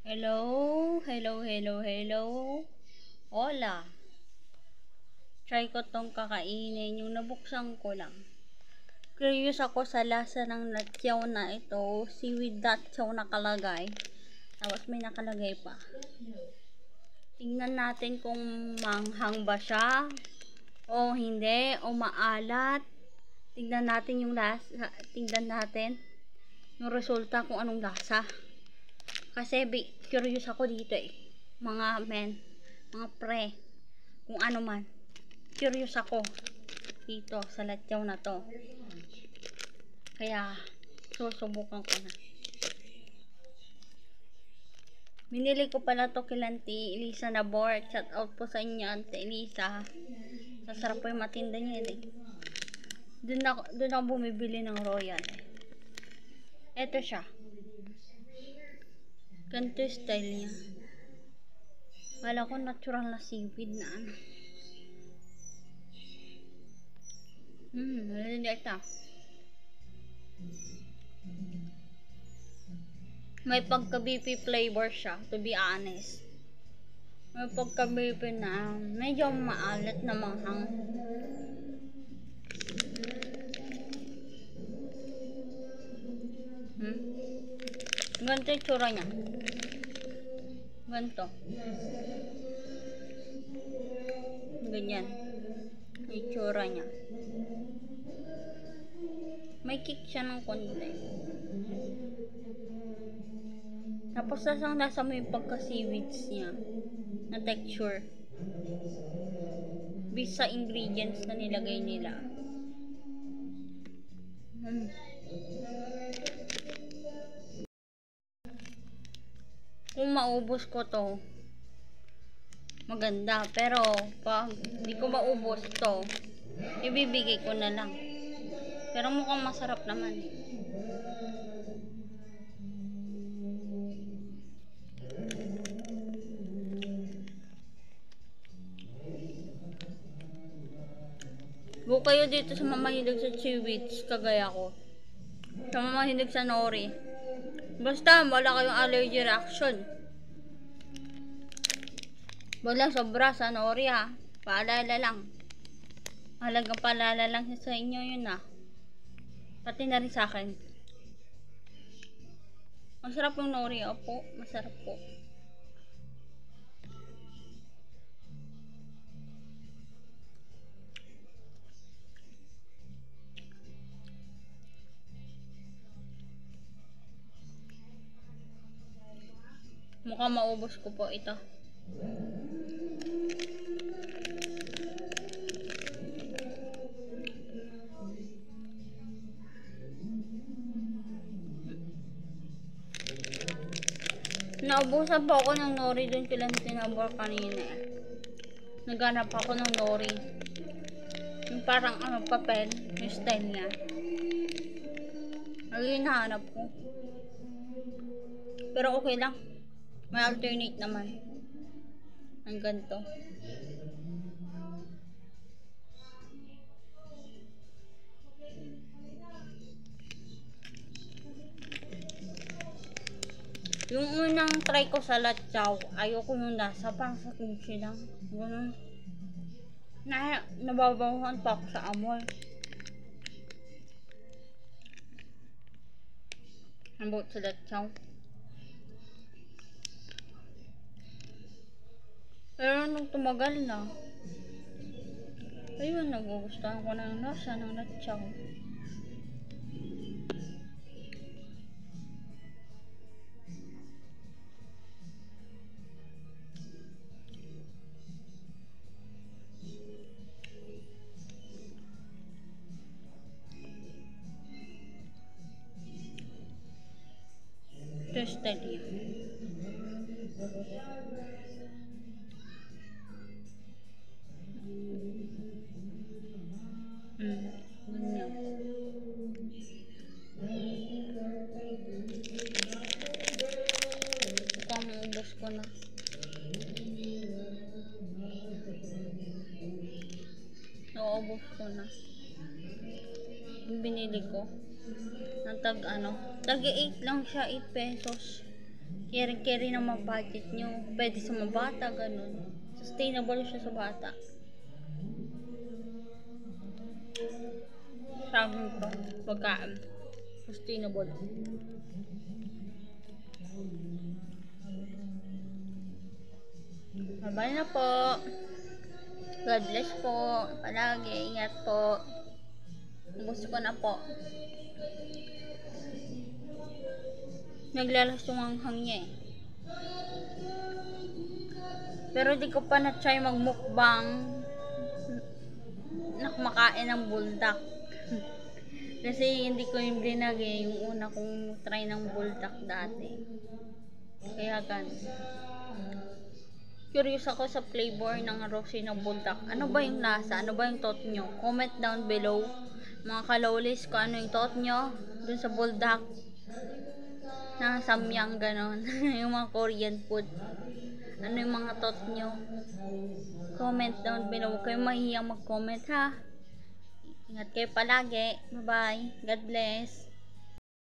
Hello, hello, hello, hello. Hola. Try ko tong kakainin, yung nabuksan ko lang. Curious ako sa lasa ng natyaw na ito. Seaweed natyaw nakalagay. Tapos may nakalagay pa. Tingnan natin kung manghang ba siya o hindi, o maalat. Tingnan natin yung lasa, tingnan natin yung resulta kung anong lasa. Kasi curious ako dito eh. Mga men, mga pre, kung ano man. Curious ako dito sa latyaw na to. Kaya susubukan ko na. Binili ko pala to kay Auntie Elisa Nabor. Shout out po sa inyo, Auntie Elisa. Sasarap po yung matinda niya eh. Doon ako bumibili ng Royal. Eto siya. Ganito yung style niya. Wala ko natural na seaweed na ano. Hindi ito. May pagka-beefy flavor siya, to be honest. May pagka-beefy na medyo maalat na manghang. Ganito yung tsura niya. Ganito. Ganyan. Yung tsura niya. May kick siya ng konti. Tapos lasang-lasa mo yung pagka-seaweeds niya na texture. Based sa ingredients na nilagay nila. Kung maubos ko to, maganda. Pero pag di ko maubos to, ibibigay ko na lang. Pero mukhang masarap naman. Go kayo dito sa mamahilig sa seaweeds, kagaya ko. Sa mamahilig sa nori. Basta wala kayong allergy reaction. Wala sobra sa nori ha. Paalala lang. Halagang paalala lang sa inyo yun ha. Pati na rin sa akin. Masarap yung nori. Opo, masarap po. Mukhang maubos ko po ito. Naubusan po ako ng nori dun kailan tinabor kanina eh. Naghanap ako ng nori. Yung parang ano, papel, yung style niya. Ayun nahanap ko. Pero okay lang. May alternate naman. Ang ganito. Yung unang try ko sa latyaw, ayoko yung lasa, parang sa kimchi lang. Ganun. Nababawahan pa ako sa amoy. About sa latyaw. Pero nung tumagal na, ayun, nagugustuhan ko na yung lasa ng latyaw. Tested yun. Ganyan. Mukhang maubos ko na. Naubos ko na. Yung binili ko. Tag 8 lang siya, 8 pesos. Carry na mga budget nyo. Pwede sa mga bata, ganun. Sustainable siya sa bata. Sabi ko, pagkaan. Sustainable. Bye na po. God bless po. Palagi. Ingat po. Ubus ko na po. Naglalas yung hanghang niya eh. Pero di ko pa na-try magmukbang na kumakain ng buldak. Kasi hindi ko yung blinag eh. Yung una kong try ng buldak dati. Kaya ganun. Curious ako sa flavor ng rosy na buldak. Ano ba yung lasa? Ano ba yung thought nyo? Comment down below. Mga kalawlis kung ano yung thought nyo dun sa buldak. Na samyang ganon. Yung mga Korean food. Ano yung mga thought nyo? Comment down below. Huwag kayong mahihiyang mag-comment ha. Ingat kayo palagi. Bye bye. God bless.